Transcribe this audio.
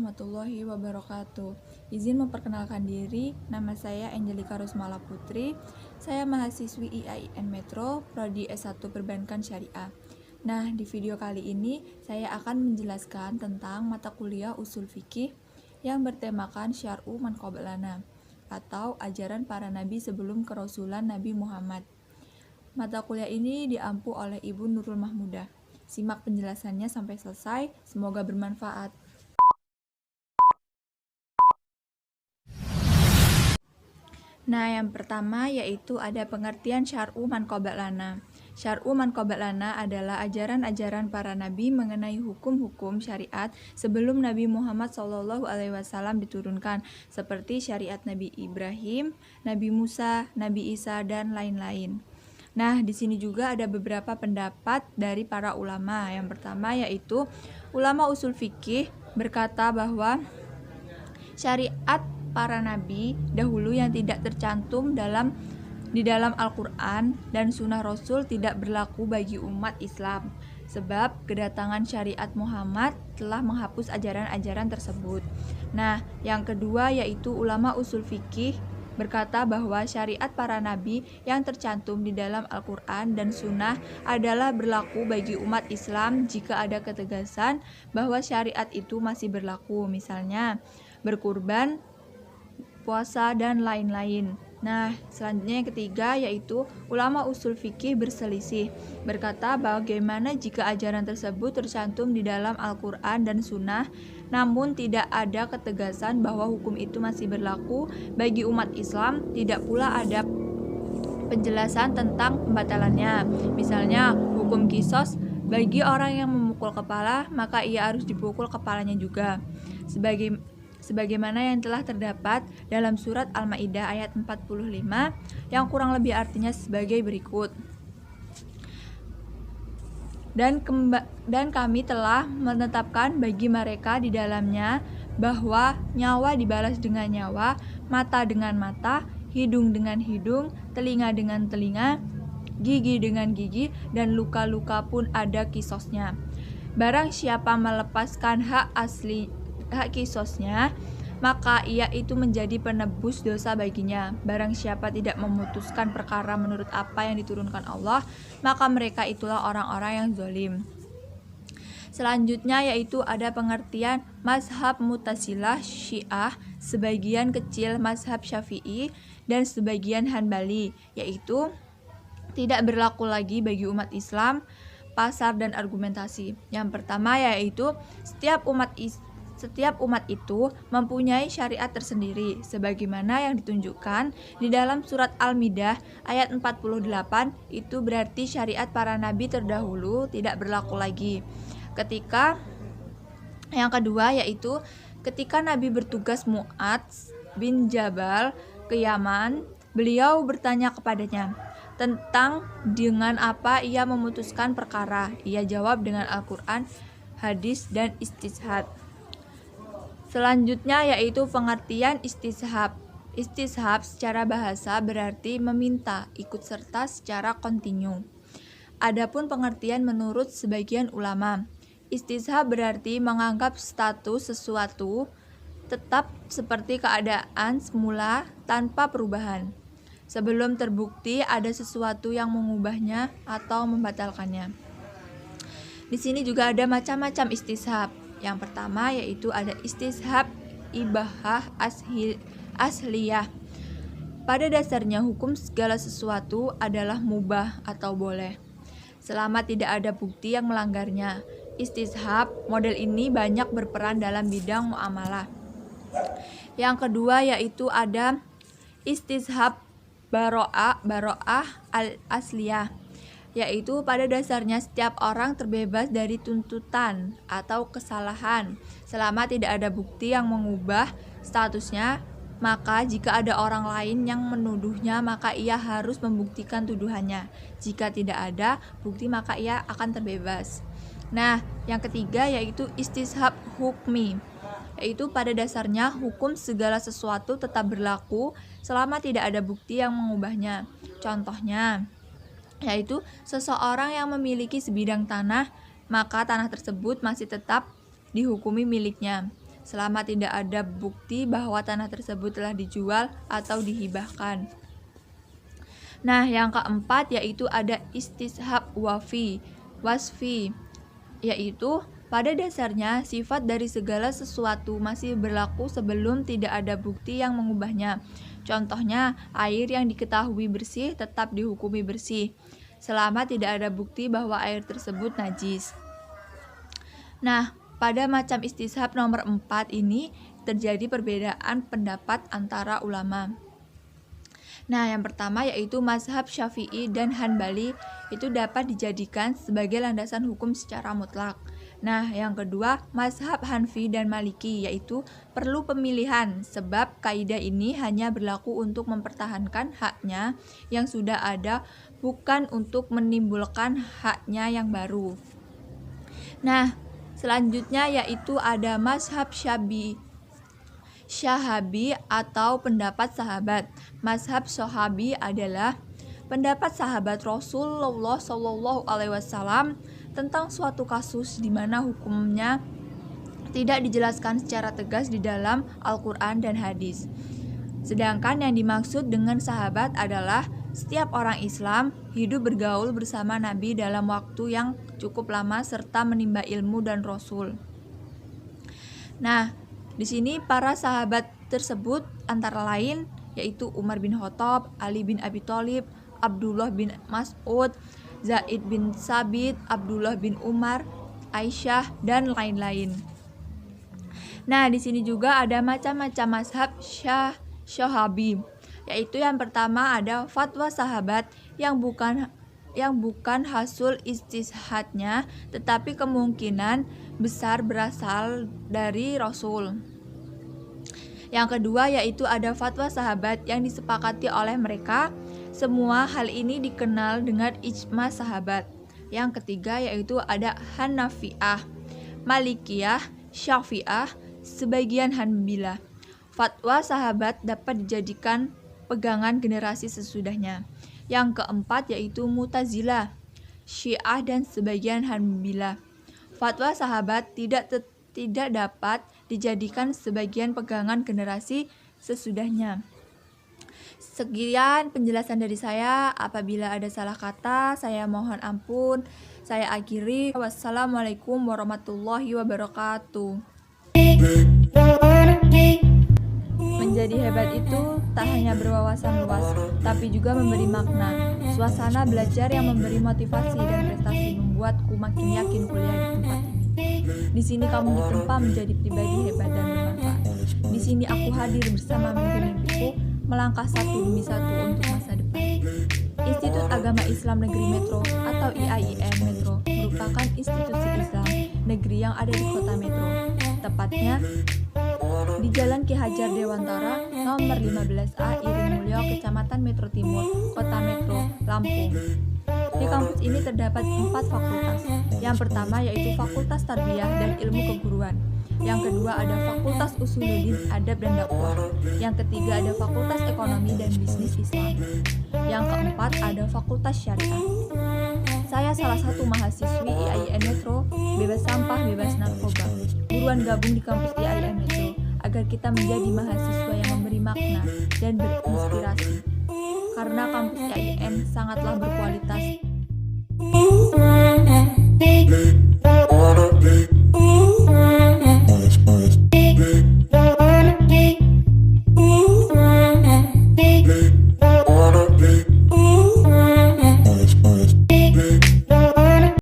warahmatullahi wabarakatuh. Izin memperkenalkan diri, nama saya Angelika Rusmala Putri. Saya mahasiswi IAIN Metro, Prodi S1 Perbankan Syariah. Nah, di video kali ini saya akan menjelaskan tentang mata kuliah Ushul Fiqih yang bertemakan Syar'u man qablana atau ajaran para nabi sebelum kerasulan Nabi Muhammad. Mata kuliah ini diampu oleh Ibu Nurul Mahmudah. Simak penjelasannya sampai selesai, semoga bermanfaat. Nah, yang pertama yaitu ada pengertian syar'u man qablana. Syar'u man qablana adalah ajaran-ajaran para nabi mengenai hukum-hukum syariat sebelum Nabi Muhammad SAW diturunkan, seperti syariat Nabi Ibrahim, Nabi Musa, Nabi Isa, dan lain-lain. Nah, di sini juga ada beberapa pendapat dari para ulama. Yang pertama yaitu ulama usul fikih berkata bahwa syariat para nabi dahulu yang tidak tercantum di dalam Al-Quran dan Sunnah Rasul tidak berlaku bagi umat Islam, sebab kedatangan syariat Muhammad telah menghapus ajaran-ajaran tersebut. Nah, yang kedua yaitu ulama usul fikih berkata bahwa syariat para nabi yang tercantum di dalam Al-Quran dan Sunnah adalah berlaku bagi umat Islam jika ada ketegasan bahwa syariat itu masih berlaku, misalnya berkurban, puasa, dan lain-lain. Nah, selanjutnya yang ketiga yaitu ulama usul fikih berselisih, berkata bagaimana jika ajaran tersebut tercantum di dalam Al-Quran dan Sunnah, namun tidak ada ketegasan bahwa hukum itu masih berlaku bagi umat Islam, tidak pula ada penjelasan tentang pembatalannya. Misalnya, hukum kisos bagi orang yang memukul kepala, maka ia harus dipukul kepalanya juga. Sebagaimana yang telah terdapat dalam surat Al-Maidah ayat 45 yang kurang lebih artinya sebagai berikut. Dan kami telah menetapkan bagi mereka di dalamnya bahwa nyawa dibalas dengan nyawa, mata dengan mata, hidung dengan hidung, telinga dengan telinga, gigi dengan gigi, dan luka-luka pun ada kisosnya. Barang siapa melepaskan hak kisosnya, maka ia itu menjadi penebus dosa baginya. Barang siapa tidak memutuskan perkara menurut apa yang diturunkan Allah, maka mereka itulah orang-orang yang zalim. Selanjutnya yaitu ada pengertian mazhab Mu'tazilah Syiah, sebagian kecil mazhab Syafi'i, dan sebagian Hanbali, yaitu tidak berlaku lagi bagi umat Islam, pasar, dan argumentasi. Yang pertama yaitu setiap umat itu mempunyai syariat tersendiri, sebagaimana yang ditunjukkan di dalam surat Al-Maidah ayat 48, itu berarti syariat para nabi terdahulu tidak berlaku lagi. Yang kedua yaitu ketika Nabi bertugas Mu'adz bin Jabal ke Yaman, beliau bertanya kepadanya tentang dengan apa ia memutuskan perkara. Ia jawab dengan Al-Quran, hadis, dan istishad. Selanjutnya yaitu pengertian istishab. Istishab secara bahasa berarti meminta, ikut serta secara kontinu. Adapun pengertian menurut sebagian ulama, istishab berarti menganggap status sesuatu tetap seperti keadaan semula tanpa perubahan, sebelum terbukti ada sesuatu yang mengubahnya atau membatalkannya. Di sini juga ada macam-macam istishab. Yang pertama yaitu ada istishab ibahah asliyah. Pada dasarnya hukum segala sesuatu adalah mubah atau boleh, selama tidak ada bukti yang melanggarnya. Istishab model ini banyak berperan dalam bidang muamalah. Yang kedua yaitu ada istishab baro'ah al-asliyah, yaitu pada dasarnya setiap orang terbebas dari tuntutan atau kesalahan selama tidak ada bukti yang mengubah statusnya. Maka jika ada orang lain yang menuduhnya, maka ia harus membuktikan tuduhannya. Jika tidak ada bukti, maka ia akan terbebas. Nah, yang ketiga yaitu istishab hukmi, yaitu pada dasarnya hukum segala sesuatu tetap berlaku selama tidak ada bukti yang mengubahnya. Contohnya yaitu seseorang yang memiliki sebidang tanah, maka tanah tersebut masih tetap dihukumi miliknya. selama tidak ada bukti bahwa tanah tersebut telah dijual atau dihibahkan. Nah, yang keempat yaitu ada istishab wasfi, yaitu pada dasarnya sifat dari segala sesuatu masih berlaku sebelum tidak ada bukti yang mengubahnya. Contohnya, air yang diketahui bersih tetap dihukumi bersih, selama tidak ada bukti bahwa air tersebut najis. Nah, pada macam istishab nomor 4 ini terjadi perbedaan pendapat antara ulama. Nah, yang pertama yaitu mazhab Syafi'i dan Hanbali itu dapat dijadikan sebagai landasan hukum secara mutlak. Nah, yang kedua, mazhab Hanfi dan Maliki yaitu perlu pemilihan sebab kaidah ini hanya berlaku untuk mempertahankan haknya yang sudah ada, bukan untuk menimbulkan haknya yang baru. Nah, selanjutnya yaitu ada mazhab Syahabi atau pendapat sahabat. Mazhab Syahabi adalah pendapat sahabat Rasulullah SAW tentang suatu kasus di mana hukumnya tidak dijelaskan secara tegas di dalam Al-Quran dan hadis. Sedangkan yang dimaksud dengan sahabat adalah setiap orang Islam hidup bergaul bersama Nabi dalam waktu yang cukup lama serta menimba ilmu dan Rasul. Nah, di sini para sahabat tersebut antara lain yaitu Umar bin Khattab, Ali bin Abi Thalib, Abdullah bin Mas'ud, Zaid bin Sabit, Abdullah bin Umar, Aisyah, dan lain-lain. Nah, di sini juga ada macam-macam mazhab Syahabi, yaitu yang pertama ada fatwa sahabat yang bukan hasil istishadnya, tetapi kemungkinan besar berasal dari Rasul. Yang kedua yaitu ada fatwa sahabat yang disepakati oleh mereka. Semua hal ini dikenal dengan ijma sahabat. Yang ketiga yaitu ada Hanafiyah, Malikiyah, Syafi'ah, sebagian Hanbilah. Fatwa sahabat dapat dijadikan pegangan generasi sesudahnya. Yang keempat yaitu Mu'tazilah, Syiah, dan sebagian Hanbilah. Fatwa sahabat tidak dapat dijadikan sebagian pegangan generasi sesudahnya. Sekian penjelasan dari saya. Apabila ada salah kata, saya mohon ampun. Saya akhiri. Wassalamualaikum warahmatullahi wabarakatuh. Menjadi hebat itu tak hanya berwawasan luas, tapi juga memberi makna. Suasana belajar yang memberi motivasi dan prestasi membuatku makin yakin kuliah di tempat ini. Di sini kamu ditempa menjadi pribadi hebat dan bermanfaat. Di sini aku hadir bersama mimpi-mimpiku, melangkah satu demi satu untuk masa depan. Institut Agama Islam Negeri Metro atau IAIN Metro merupakan institusi Islam negeri yang ada di kota Metro, tepatnya di Jalan Ki Hajar Dewantara nomor 15A Iring Mulyo, Kecamatan Metro Timur, Kota Metro, Lampung. Di kampus ini terdapat 4 fakultas. Yang pertama yaitu Fakultas Tarbiyah dan Ilmu Keguruan. Yang kedua ada Fakultas Usuluddin, Adab dan Dakwah. Yang ketiga ada Fakultas Ekonomi dan Bisnis Islam. Yang keempat ada Fakultas Syariah. Saya salah satu mahasiswi IAIN Metro, bebas sampah, bebas narkoba. Buruan gabung di kampus IAIN Metro agar kita menjadi mahasiswa yang memberi makna dan berinspirasi. Karena kampus IAIN sangatlah berkualitas